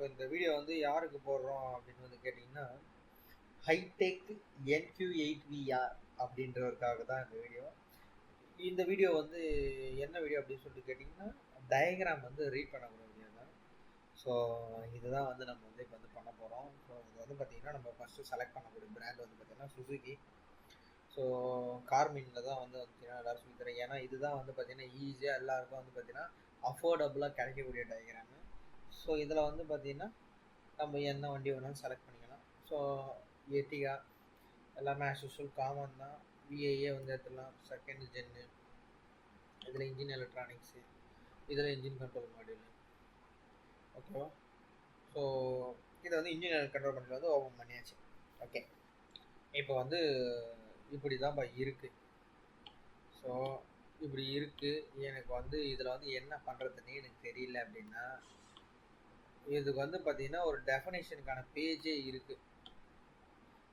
இந்த வீடியோ வந்து யாருக்கு போடுறோம் அப்படின்னு வந்து கேட்டிங்கன்னா, ஹைடெக் NQ8VR அப்படின்றவருக்காக தான் இந்த வீடியோ. இந்த வீடியோ வந்து என்ன வீடியோ அப்படின்னு சொல்லிட்டு கேட்டிங்கன்னா, டயக்ராம் வந்து ரீட் பண்ணக்கூடிய வீடியோ தான். ஸோ இதுதான் வந்து நம்ம வந்து இப்போ வந்து பண்ண போகிறோம். ஸோ இது வந்து பார்த்திங்கன்னா, நம்ம ஃபஸ்ட்டு செலக்ட் பண்ணக்கூடிய பிராண்ட் வந்து பார்த்திங்கன்னா சுசுகி. ஸோ கார்மினில் தான் வந்து பார்த்திங்கன்னா எல்லோரும் சொல்லி தரேன். ஏன்னா இதுதான் வந்து பார்த்திங்கன்னா ஈஸியாக எல்லாருக்கும் வந்து பார்த்திங்கன்னா அஃபோர்டபுளாக கிடைக்கக்கூடிய டயக்ராமு. ஸோ இதில் வந்து பார்த்திங்கன்னா நம்ம என்ன வண்டி வேணாலும் செலக்ட் பண்ணிக்கலாம். ஸோ எர்டிகா எல்லாமே ஆஸ் யூஷுவல் காமன் தான். விஐஏ வந்து எடுத்துடலாம். செகண்ட் ஜென்னு, இதில் இன்ஜின் எலக்ட்ரானிக்ஸு, இதில் இன்ஜின் கண்ட்ரோல் மாடியூல். ஓகேவா? ஸோ இதை வந்து இன்ஜின் கண்ட்ரோல் மாடியூல் வந்து ஓப்பன் பண்ணியாச்சு. ஓகே, இப்போ வந்து இப்படி தான் இருக்குது. ஸோ இப்படி இருக்குது. எனக்கு வந்து இதில் வந்து என்ன பண்ணுறதுன்னே எனக்கு தெரியல அப்படின்னா, இதுக்கு வந்து பார்த்தீங்கன்னா ஒரு டெஃபினேஷனுக்கான பேஜே இருக்குது.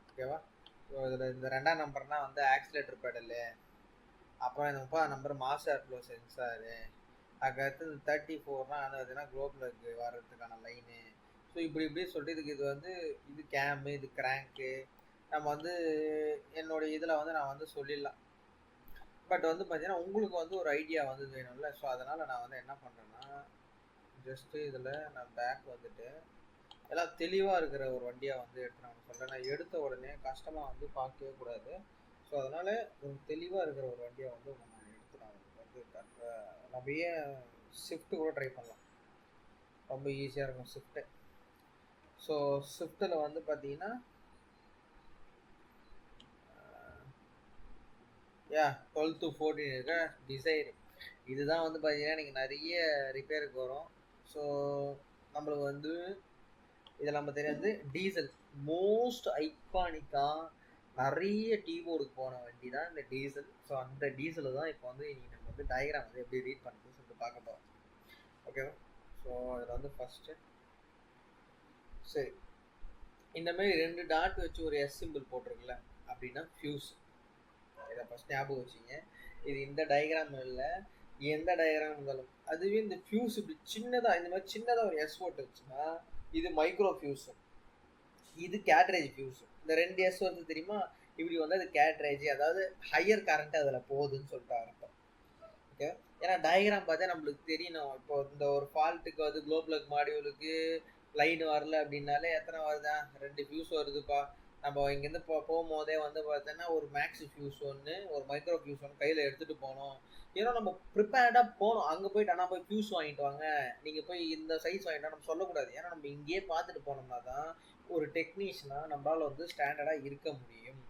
ஓகேவா? ஸோ இதில் இந்த 2ஆம் நம்பர்னா வந்து ஆக்சிலேட்டர் பெடலு, அப்புறம் இந்த 30ஆம் நம்பர் மாஸ் ஏர்ஃப்ளோ சென்சாரு, அதுக்கடுத்து இந்த 34னா வந்து பார்த்தீங்கன்னா குளோப்லக்கு வர்றதுக்கான லைனு. ஸோ இப்படி சொல்லிட்டு இதுக்கு இது வந்து இது கேமு, இது கிராங்க்கு, நம்ம வந்து என்னுடைய இதில் வந்து நான் வந்து சொல்லிடலாம். பட் வந்து பார்த்தீங்கன்னா உங்களுக்கு வந்து ஒரு ஐடியா வந்து வேணும்ல. ஸோ அதனால் நான் வந்து என்ன பண்ணுறேன்னா, ஜஸ்ட்டு இதில் நான் பேக் வந்துட்டு எல்லாம் தெளிவாக இருக்கிற ஒரு வண்டியாக வந்து எடுத்து நான் சொல்கிறேன். நான் எடுத்த உடனே கஷ்டமாக வந்து பார்க்கவே கூடாது. ஸோ அதனால் ஒரு தெளிவாக இருக்கிற ஒரு வண்டியாக வந்து நான் எடுத்து நான் வந்து நம்ம ஏன் ஸ்விஃப்ட்டு கூட ட்ரை பண்ணலாம், ரொம்ப ஈஸியாக இருக்கும் ஸ்விஃப்ட்டு. ஸோ ஸ்விஃப்ட்டில் வந்து பார்த்தீங்கன்னா 12 to 14 இருக்க டிசைர். இதுதான் வந்து பார்த்தீங்கன்னா நீங்கள் நிறைய ரிப்பேருக்கு வரும். ஸோ நம்மளுக்கு வந்து இதில் நம்ம தெரியாது டீசல் மோஸ்ட் ஐகானிக்காக நிறைய டீபோர்டுக்கு போன வண்டி தான் இந்த டீசல். ஸோ அந்த டீசலில் தான் இப்போ வந்து இன்றைக்கி நம்ம வந்து டயக்ராம் வந்து எப்படி ரீட் பண்ணுறதுன்னு சொல்லிட்டு பார்க்க போகிறோம். ஓகேவா? ஸோ இதில் வந்து ஃபஸ்ட்டு சரி, இந்தமாரி 2 டாட் வச்சு ஒரு எஸ் சிம்பிள் போட்டிருக்குல்ல அப்படின்னா ஃபியூஸ். இதை ஃபஸ்ட் ஞாபகம் வச்சுங்க. இது இந்த டயக்ராம் இல்லை, எந்த டயக்ராம் இருந்தாலும் அதுவே இந்த ஃபியூஸ் இப்படி சின்னதாக இந்த மாதிரி சின்னதாக ஒரு எஸ் போட்டு வச்சுன்னா இது மைக்ரோ ஃபியூஸு, இது கேட்ரேஜ் ஃபியூஸு. இந்த 2 எஸ் வந்து தெரியுமா, இப்படி வந்து அது கேட்ரேஜ், அதாவது ஹையர் கரண்ட் அதில் போகுதுன்னு சொல்லிட்டு அர்த்தம். ஓகே, ஏன்னா டயக்ராம் பார்த்தா நம்மளுக்கு தெரியணும். இப்போ இந்த ஒரு ஃபால்ட்டுக்கு வந்து குளோப்லக் மாடியூலுக்கு லைன் வரல அப்படின்னாலே எத்தனை வருதா, 2 ஃபியூஸ் வருதுப்பா. நம்ம இங்கேருந்து போகும்போதே வந்து பார்த்தோன்னா ஒரு மேக்ஸ் ஃபியூஸ் ஒன்று, ஒரு மைக்ரோ ஃபியூஸ் ஒன்று கையில் எடுத்துகிட்டு போகணும். ஏன்னா நம்ம ப்ரிப்பேர்டாக போகணும். அங்கே போயிட்டு ஆனால் போய் ஃபியூஸ் வாங்கிட்டு வாங்க, நீங்கள் போய் இந்த சைஸ் வாங்கிட்டா நம்ம சொல்லக்கூடாது. ஏன்னா நம்ம இங்கேயே பார்த்துட்டு போனோம்னா தான் ஒரு டெக்னீஷியனாக நம்மளால் வந்து ஸ்டாண்டர்டாக இருக்க முடியும்.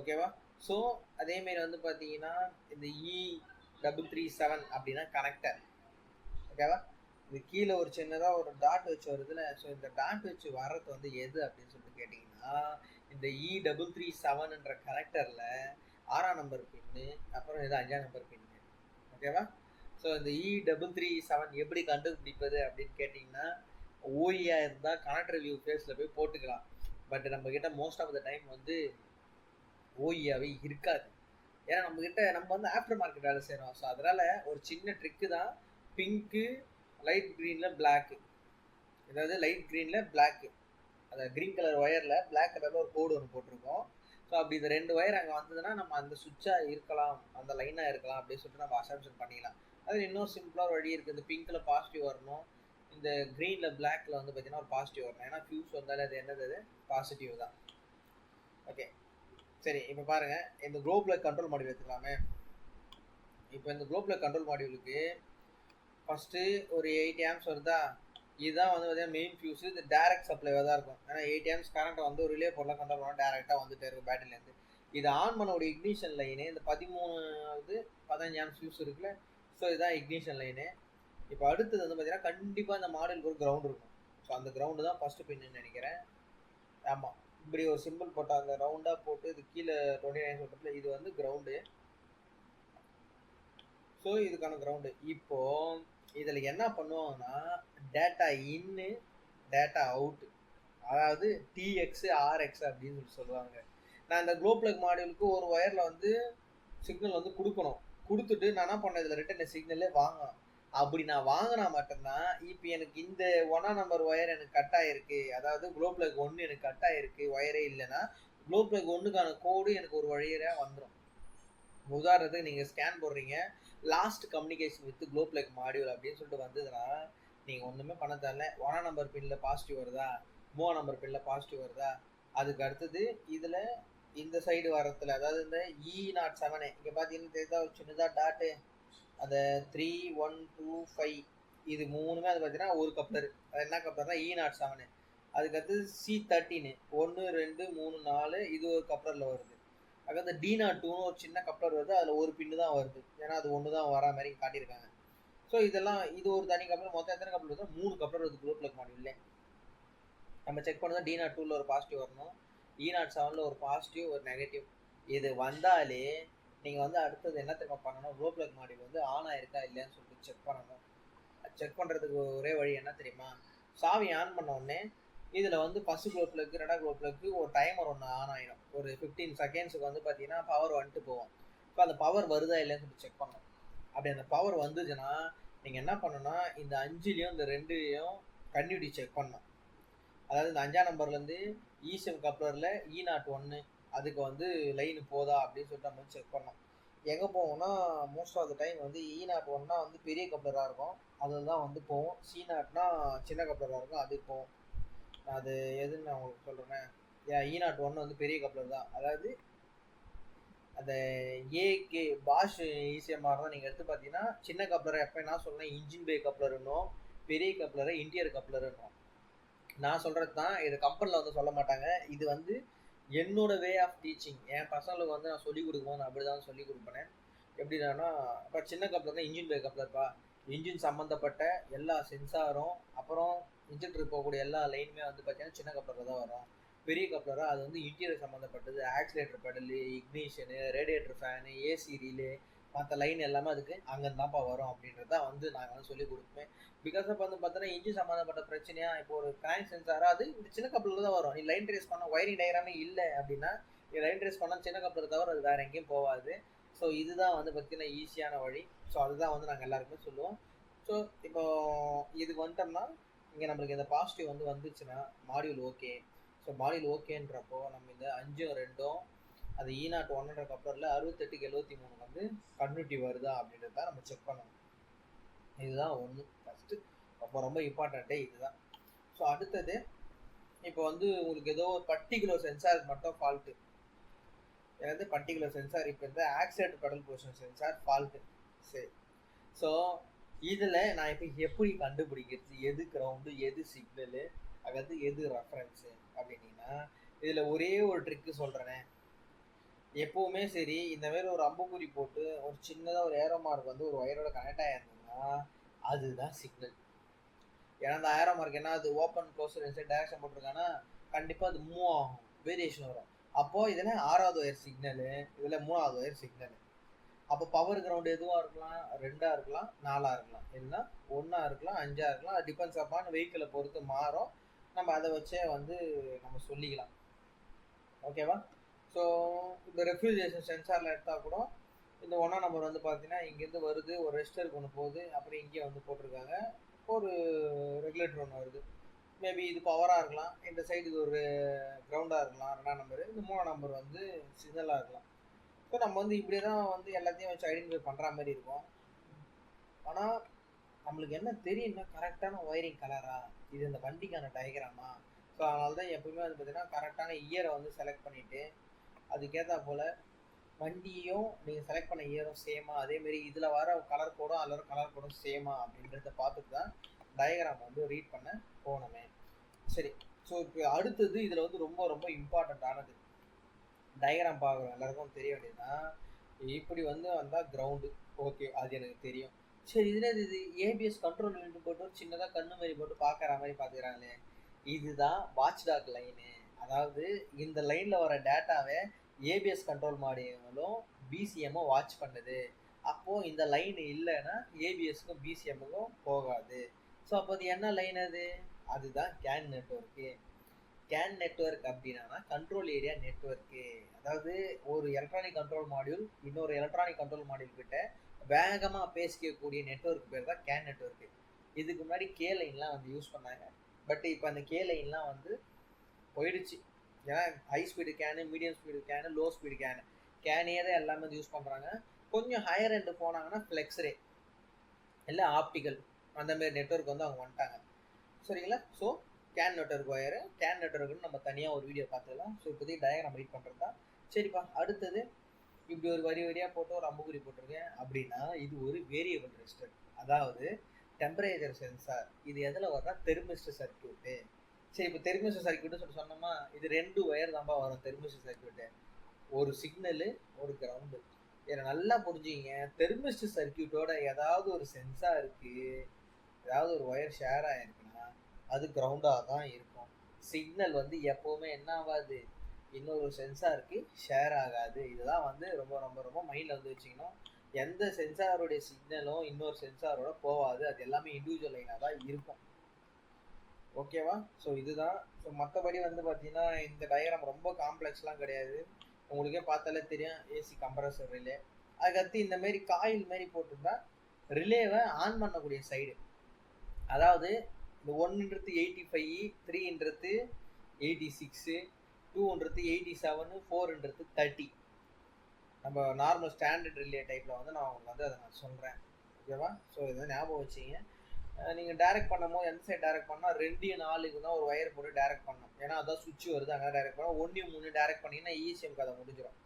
ஓகேவா? ஸோ அதேமாரி வந்து பார்த்தீங்கன்னா இந்த E337 அப்படின்னா கனெக்டர். ஓகேவா? இது கீழே ஒரு சின்னதாக ஒரு டாட் வச்சு வருதுல்ல. ஸோ இந்த டாட் வச்சு வர்றது வந்து எது அப்படின்னு சொல்லிட்டு கேட்டிங்கன்னா, இந்த E337ன்ற கனெக்டரில் 6ஆம் நம்பர் பின்னு, அப்புறம் இது 5ஆம் நம்பர் பின்னு. ஓகேவா? ஸோ இந்த E337 எப்படி கண்டுபிடிப்பது அப்படின்னு கேட்டிங்கன்னா, ஓஇயாக இருந்தால் கனெக்டர் வியூ ஃபேஸில் போய் போட்டுக்கலாம். பட் நம்மக்கிட்ட மோஸ்ட் ஆஃப் த டைம் வந்து ஓஇயாகவே இருக்காது. ஏன்னா நம்ம வந்து ஆஃப்டர் மார்க்கெட் வேலை செய்கிறோம். ஸோ அதனால் ஒரு சின்ன ட்ரிக்கு தான், பிங்க்கு லைட் க்ரீனில் பிளாக்கு, அதாவது லைட் க்ரீனில் பிளாக்கு, அந்த க்ரீன் கலர் ஒயரில் பிளாக் கலரில் ஒரு கோடு ஒன்று போட்டிருக்கோம். ஸோ அப்படி இந்த 2 ஒயர் அங்கே வந்ததுன்னா நம்ம அந்த சுவிட்சாக இருக்கலாம், அந்த லைனாக இருக்கலாம் அப்படின்னு சொல்லிட்டு நம்ம அசம்ஷன் பண்ணிக்கலாம். அது இன்னும் சிம்பிளாக வழி இருக்குது. இந்த பிங்க்கில் பாசிட்டிவ் வரணும், இந்த க்ரீனில் பிளாக்கில் வந்து பார்த்தீங்கன்னா ஒரு பாசிட்டிவ் வரணும். ஏன்னா ஃபியூஸ் வந்தாலே அது என்னது, அது பாசிட்டிவ் தான். ஓகே சரி, இப்போ பாருங்கள், இந்த குளோப்லக் கண்ட்ரோல் மாடியூல் எடுத்துக்கலாமே. இப்போ இந்த குளோப்லக் கண்ட்ரோல் மாடியூலுக்கு ஃபஸ்ட்டு ஒரு 8 amps வருதா, இதுதான் வந்து பார்த்தீங்கன்னா மெயின் ஃபியூஸு. இது டேரக்ட் சப்ளைவாக தான் இருக்கும். ஏன்னா 8 amps கரண்ட்டை வந்து ஒரு ரிலே பொருளாக கண்ட்ரோல் பண்ணால் டேரெக்டாக வந்துட்டே இருக்கும் பேட்டரியிலேருந்து. இது ஆன் பண்ண ஒரு இக்னிஷன் லைனு. இந்த 15 amps ஃபியூஸ் இருக்குல்ல, ஸோ இதுதான் இக்னிஷன் லைனு. இப்போ அடுத்தது வந்து பார்த்தீங்கன்னா கண்டிப்பாக இந்த மாடலுக்கு ஒரு கிரவுண்ட் இருக்கும். ஸோ அந்த கிரவுண்டு தான் ஃபஸ்ட்டு பின்னு நினைக்கிறேன். ஆமாம், இப்படி ஒரு சிம்பிள் போட்டால் அந்த ரவுண்டாக போட்டு இது கீழே 29 சொல்கிறதுல இது வந்து கிரவுண்டு. ஸோ இதுக்கான கிரவுண்டு. இப்போது இதில் என்ன பண்ணுவாங்கன்னா டேட்டா இன்னு டேட்டா அவுட்டு, அதாவது டிஎக்ஸு ஆர்எக்ஸ் அப்படின்னு சொல்லுவாங்க. நான் இந்த குளோப்லக் மாடியூலுக்கு ஒரு ஒயரில் வந்து சிக்னல் வந்து கொடுக்கணும். கொடுத்துட்டு நான் என்ன பண்ணேன், இதில் ரிட்டன் சிக்னலே வாங்கலாம். அப்படி நான் வாங்கினா மட்டும்தான் இப்போ எனக்கு இந்த 1 நம்பர் ஒயர் எனக்கு கட் ஆயிருக்கு, அதாவது குளோ பிளக் 1 எனக்கு கட் ஆயிருக்கு, ஒயரே இல்லைன்னா குளோ பிளக் 1க்கான கோடு எனக்கு ஒரு வழியாக வந்துடும். உதாரணத்துக்கு நீங்கள் ஸ்கேன் போடுறீங்க, lost communication with glow plug module அப்படின்னு சொல்லிட்டு வந்ததுன்னா நீங்கள் ஒன்றுமே பண்ண தேவையில்ல. 1 நம்பர் பின்னில் பாசிட்டிவ் வருதா, 3 நம்பர் பின்னில் பாசிட்டிவ் வருதா, அதுக்கு அடுத்தது இதில் இந்த சைடு வரத்துல, அதாவது இந்த E07 இங்கே பார்த்தீங்கன்னா தெரியுதா ஒரு சின்னதாக டாட்டு, அந்த 3, 1, 2, 5 இது மூணுமே அது பார்த்தீங்கன்னா ஒரு கப்ளர். அது என்ன கப்ளர்னா E07. அதுக்கடுத்து C13 1, 2, 3, 4 இது ஒரு கப்ளரில் வருது. அதுக்கடுத்து D02 ஒரு சின்ன கப்ளர் வருது, அதில் ஒரு பின்னு தான் வருது, ஏன்னா அது ஒன்று தான் வரா மாதிரி காட்டியிருக்காங்க. ஸோ இதெல்லாம் இது ஒரு தனி கப்ளர். மொத்தம் எத்தனை கப்ளர் வருது? 3 கப்ளர் வருது குளோ பிளக் மாடியூல்ல. நம்ம செக் பண்ணதான் D02ல ஒரு பாசிட்டிவ் வரணும், E07ல ஒரு பாசிட்டிவ் ஒரு நெகட்டிவ். இது வந்தாலே நீங்கள் வந்து அடுத்தது என்ன தெரியுமா பண்ணணும், குளோ பிளக் மாடியூல் வந்து ஆன் ஆயிருக்கா இல்லையான்னு சொல்லிட்டு செக் பண்ணணும். செக் பண்ணுறதுக்கு ஒரே வழி என்ன தெரியுமா, சாவி ஆன் பண்ண உடனே இதில் வந்து ஃபஸ்ட்டு குளோ பிளக்கு 2வது குளோ பிளக்கு ஒரு டைமர் ஒன்று ஆன் ஆகிடும். ஒரு 15 செகண்ட்ஸுக்கு வந்து பார்த்தீங்கன்னா பவர் வந்துட்டு போவோம். ஸோ அந்த பவர் வருதா இல்லைன்னு சொல்லிட்டு செக் பண்ணணும். அப்படி அந்த பவர் வந்துச்சுன்னா நீங்கள் என்ன பண்ணணும்னா இந்த 5லேயும் இந்த 2லேயும் கன்டினியூட்டி செக் பண்ணணும். அதாவது இந்த 5ஆம் நம்பர்லேருந்து E7 கப்ளரில் E01 அதுக்கு வந்து லைன் போதா அப்படின்னு சொல்லிட்டு நம்ம செக் பண்ணோம். எங்கே போவோம்னா மோஸ்ட் ஆஃப் த டைம் வந்து E01னா வந்து பெரிய கப்ளராக இருக்கும், அதில் தான் வந்து போவோம். C0னா சின்ன கப்ளராக இருக்கும், அதுக்கு போவோம். அது எதுன்னு நான் உங்களுக்கு சொல்கிறேன். E01 வந்து பெரிய கப்ளர் தான், அதாவது அந்த ஏகே பாஷ் ECMR தான் நீங்கள் எடுத்து பார்த்தீங்கன்னா சின்ன கப்ளரை எப்போ என்ன சொல்லணும், இன்ஜின் பே கப்ளருன்னும், பெரிய கப்ளரை இன்டீரியர் கப்ளருன்னும். நான் சொல்கிறது தான், இது கம்பெனியில் வந்து சொல்ல மாட்டாங்க. இது வந்து என்னோட வே ஆஃப் டீச்சிங். என் பசங்களுக்கு வந்து நான் சொல்லிக் கொடுக்கும்போது நான் அப்படி தான் சொல்லிக் கொடுப்பேன். எப்படின்னா இப்போ சின்ன கப்ளர்னா இன்ஜின் பே கப்ளர்ப்பா, இன்ஜின் சம்மந்தப்பட்ட எல்லா சென்சாரும் அப்புறம் இன்ஜெக்டர் போகக்கூடிய எல்லா லைனுமே வந்து பார்த்தீங்கன்னா சின்ன கப்ளரில் தான் வரும். பெரிய கப்ளராக அது வந்து இன்டீரியர் சம்மந்தப்பட்டது, accelerator pedal, ignition, radiator fan, AC ரீலு, மற்ற லைன் எல்லாமே அதுக்கு அங்கேருந்து தான்ப்பா வரும் அப்படின்றத வந்து நாங்கள் வந்து சொல்லிக் கொடுப்பேன். பிகாஸ் அப்போ வந்து பார்த்தோன்னா இன்ஜின் சம்மந்தப்பட்ட பிரச்சனையா, இப்போ ஒரு கிராங்க் சென்சாராக அது இந்த சின்ன கப்ளரில் தான் வரும். நீ லைன் ட்ரேஸ் பண்ண ஒயரிங் டயக்ராமே இல்லை அப்படின்னா நீ லைன் ட்ரேஸ் பண்ணால் சின்ன கப்ளர் தவிர அது வேறு எங்கேயும் போகாது. ஸோ இதுதான் வந்து பார்த்தீங்கன்னா ஈஸியான வழி. ஸோ அதுதான் வந்து நாங்கள் எல்லாருக்குமே சொல்லுவோம். ஸோ இப்போ இதுக்கு வந்துட்டோம்னா இங்கே நம்மளுக்கு இந்த பாசிட்டிவ் வந்து வந்துச்சுன்னா மாடியூல் ஓகே. ஸோ மாடியூல் ஓகேன்றப்போ நம்ம இந்த 5, 2 அது E01 கப்ளரில் 68க்கு 73 வந்து கன்டினியூட்டி வருதா அப்படின்றத நம்ம செக் பண்ணணும். இதுதான் ஒன்று ஃபஸ்ட்டு ரொம்ப ரொம்ப இம்பார்ட்டண்ட்டே இதுதான். ஸோ அடுத்தது இப்போ வந்து உங்களுக்கு ஏதோ ஒரு பர்டிகுலர் சென்சாருக்கு மட்டும் ஃபால்ட்டு, ஏதாவது பர்டிகுலர் சென்சார் இப்போ இந்த accelerator pedal position sensor fault. சரி, ஸோ இதில் நான் இப்போ எப்படி கண்டுபிடிக்கிறது எது கிரவுண்டு எது சிக்னலு அதாவது எது ரெஃபரன்ஸு அப்படின்னீங்கன்னா இதில் ஒரே ஒரு ட்ரிக்கு சொல்கிறேனே. எப்போவுமே சரி இந்த மாதிரி ஒரு அம்புக்குறி போட்டு ஒரு சின்னதாக ஒரு ஏரோ மார்க் வந்து ஒரு ஒயரோட கனெக்ட் ஆகிருந்ததுன்னா அதுதான் சிக்னல். ஏன்னா அந்த ஏரோ மார்க் என்ன, அது ஓப்பன் க்ளோஸ் டைரக்ஷன் போட்டிருக்காங்கன்னா கண்டிப்பாக அது மூவ் ஆகும், வேரியேஷன் வரும். அப்போது இதில் 6வது ஒயர் சிக்னலு, இதில் 3வது ஒயர் சிக்னலு. அப்போ பவர் கிரவுண்டு எதுவாக இருக்கலாம், 2ஆக இருக்கலாம், 4ஆக இருக்கலாம், இல்லைன்னா 1ஆக இருக்கலாம், 5ஆக இருக்கலாம். அது டிபெண்ட்ஸ் அப்பான் வெஹிக்கிளை பொறுத்து மாறும். நம்ம அதை வச்சே வந்து நம்ம சொல்லிக்கலாம். ஓகேவா? ஸோ இந்த ரெஃப்ரிஜரேஷன் சென்சாரில் எடுத்தால் கூட இந்த 1ஆம் நம்பர் வந்து பார்த்தீங்கன்னா இங்கேருந்து வருது, ஒரு ரெஜிஸ்டருக்கு ஒன்று போகுது, அப்புறம் இங்கே வந்து போட்டிருக்காங்க ஒரு ரெகுலேட்டர் ஒன்று வருது. மேபி இது பவராக இருக்கலாம், இந்த சைடு இது ஒரு கிரவுண்டாக இருக்கலாம் 2ஆம் நம்பரு, இந்த 3ஆம் நம்பர் வந்து சிக்னலாக இருக்கலாம். ஸோ நம்ம வந்து இப்படி தான் வந்து எல்லாத்தையும் வச்சு ஐடென்டிஃபை பண்ணுற மாதிரி இருக்கும். ஆனால் நம்மளுக்கு என்ன தெரியும்னா கரெக்டான ஒயரிங் கலரா, இது இந்த வண்டிக்கான டயக்ராமா. ஸோ அதனால தான் எப்பவுமே வந்து பார்த்தீங்கன்னா கரெக்டான இயரை வந்து செலக்ட் பண்ணிவிட்டு அதுக்கேற்றா போல் வண்டியும் நீங்கள் செலக்ட் பண்ண இயரும் சேமா, அதேமாரி இதில் வர கலர் கோடும் அதில் வர கலர் கோடும் சேமா அப்படின்றத பார்த்துட்டு தான் டயக்ராம் வந்து ரீட் பண்ண போகணுமே. சரி, ஸோ இப்போ அடுத்தது இதில் வந்து ரொம்ப ரொம்ப இம்பார்ட்டண்ட்டானது டயக்ராம் பார்க்குறோம் எல்லாருக்கும் தெரிய வேண்டியதுன்னா இப்படி வந்து வந்தால் கிரவுண்டு. ஓகே, அது எனக்கு தெரியும். சரி, இதில் இது ஏபிஎஸ் கண்ட்ரோல் யூனிட் போட்டு ஒரு சின்னதாக கண்ணு மாதிரி போட்டு பார்க்குற மாதிரி பார்த்துக்கிறாங்களே, இதுதான் வாட்ச் டாக் லைனு. அதாவது இந்த லைனில் வர டேட்டாவை ஏபிஎஸ் கண்ட்ரோல் மாடியூலும் பிசிஎம்மும் வாட்ச் பண்ணுது. அப்போது இந்த லைன் இல்லைன்னா ஏபிஎஸ்க்கும் பிசிஎம்முக்கும் போகாது. ஸோ அப்போ அது என்ன லைன் அது, அதுதான் கேன் நெட்வொர்க்கு. கேன் நெட்வொர்க் அப்படின்னா கண்ட்ரோல் ஏரியா நெட்வொர்க்கு. அதாவது ஒரு எலக்ட்ரானிக் கண்ட்ரோல் மாடியூல் இன்னொரு எலக்ட்ரானிக் கண்ட்ரோல் மாடியூல் கிட்ட வேகமாக பேசிக்கக்கூடிய நெட்வொர்க் பேர் தான் கேன் நெட்வொர்க்கு. இதுக்கு முன்னாடி கே லைன்லாம் வந்து யூஸ் பண்ணாங்க. பட் இப்போ அந்த கே லைன்லாம் வந்து போயிடுச்சு. ஏன்னா high speed CAN, medium speed CAN, low speed கேனே தான் எல்லாமே வந்து யூஸ் பண்ணுறாங்க. கொஞ்சம் ஹையர் எண்டு போனாங்கன்னா ஃப்ளெக்ஸ்ரே இல்லை ஆப்டிக்கல் அந்த மாதிரி நெட்வொர்க் வந்து அவங்க வந்துட்டாங்க. சரிங்களா? So CAN network wire, CAN நெட்வொர்க்குன்னு நம்ம தனியாக ஒரு வீடியோ பார்த்துக்கலாம். ஸோ இப்போதைக்கு டயக்ராம் ரீட் பண்ணுறது தான். சரிப்பா, அடுத்தது இப்படி ஒரு வரி வரியாக போட்டு ஒரு அம்புக்குறி போட்டிருக்கேன் அப்படின்னா இது ஒரு வேரியபிள் ரெசிஸ்டர், அதாவது டெம்பரேச்சர் சென்சார். இது எதில் வர்றா? Thermistor circuit. சரி, இப்போ தெர்மிஸ்டர் சர்க்கியூட்டு சொல்லி சொன்னோமா, இது 2 ஒயர் தான்ப்பா வரும் தெர்மிஸ்டர் சர்க்கியூட்டு. ஒரு சிக்னலு, ஒரு கிரவுண்டு. இதை நல்லா புரிஞ்சுக்கிங்க. தெர்மிஸ்டர் சர்க்கியூட்டோட ஏதாவது ஒரு சென்சாருக்கு ஏதாவது ஒரு ஒயர் ஷேர் ஆகிருக்குன்னா அது கிரவுண்டாக தான் இருக்கும். சிக்னல் வந்து எப்போவுமே என்ன ஆகாது? இன்னொரு சென்சாருக்கு ஷேர் ஆகாது. இதுதான் வந்து ரொம்ப ரொம்ப ரொம்ப மைண்டில் வந்து வச்சுக்கணும். எந்த சென்சாருடைய சிக்னலும் இன்னொரு சென்சாரோட போகாது. அது எல்லாமே இண்டிவிஜுவல் லைனாக தான் இருக்கும். ஓகேவா? ஸோ இதுதான். ஸோ மற்றபடி வந்து பார்த்தீங்கன்னா இந்த டயக்ராம் ரொம்ப காம்ப்ளெக்ஸ்லாம் கிடையாது. உங்களுக்கே பார்த்தாலே தெரியும். AC compressor relay. அதுக்கடுத்து இந்த மாரி காயில் மாரி போட்டிருந்தா ரிலேவை ஆன் பண்ணக்கூடிய சைடு, அதாவது இந்த 1ன்றது 85, 3ன்றது 86, 2ன்றது 87, 4ன்றது 30. நம்ம நார்மல் ஸ்டாண்டர்ட் ரிலே டைப்பில் வந்து நான் உங்களுக்கு வந்து அதை நான் சொல்கிறேன். ஓகேவா? ஸோ இதை ஞாபகம் வச்சிங்க. நீங்கள் டேரெக்ட் பண்ணும்போது எந்த சைடு டேரெக்ட் பண்ணால் 2 4க்கு தான் ஒரு ஒயர் போட்டு டேரெக்ட் பண்ணணும். ஏன்னா அதான் சுவிட்ச் வருது, அங்கே டேரெக்ட் பண்ணால் 1 3 டேரெக்ட் பண்ணிங்கன்னா ஈஸியாக அதை முடிஞ்சிடும்.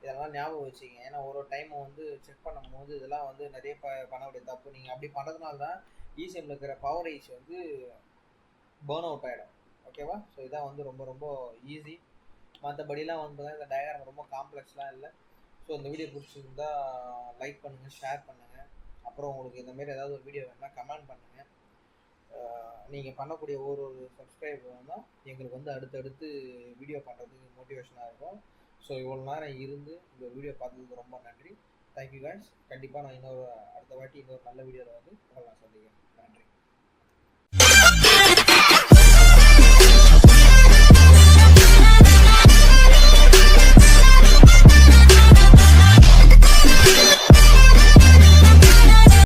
இதெல்லாம் ஞாபகம் வச்சுங்க. ஏன்னா ஒரு டைம் வந்து செக் பண்ணும்போது இதெல்லாம் வந்து நிறைய பண்ணக்கூடிய தப்பு. நீங்கள் அப்படி பண்ணுறதுனால தான் ஈசிஎம்மில் இருக்கிற பவர் ஐசி வந்து பேர்ன் அவுட் ஆகிடும். ஓகேவா? ஸோ இதான் வந்து ரொம்ப ரொம்ப ஈஸி. மற்றபடிலாம் வந்து இந்த டயக்ராம் ரொம்ப காம்ப்ளெக்ஸ்லாம் இல்லை. ஸோ இந்த வீடியோ பிடிச்சிருந்தா லைக் பண்ணுங்கள், ஷேர் பண்ணுங்கள். அப்புறம் உங்களுக்கு இந்தமாரி ஏதாவது ஒரு வீடியோ வேணுன்னா கமெண்ட் பண்ணுங்கள். நீங்கள் பண்ணக்கூடிய ஒரு சப்ஸ்கிரைப் தான் எங்களுக்கு வந்து அடுத்தடுத்து வீடியோ பண்ணுறதுக்கு மோட்டிவேஷனாக இருக்கும். ஸோ இவ்வளோ நேரம் இருந்து இந்த வீடியோ பார்த்ததுக்கு ரொம்ப நன்றி. Thank you guys. கண்டிப்பாக நான் அடுத்த வாட்டி இன்னொரு நல்ல வீடியோவில் வந்து உங்களை நான் சந்திக்கிறேன். நன்றி.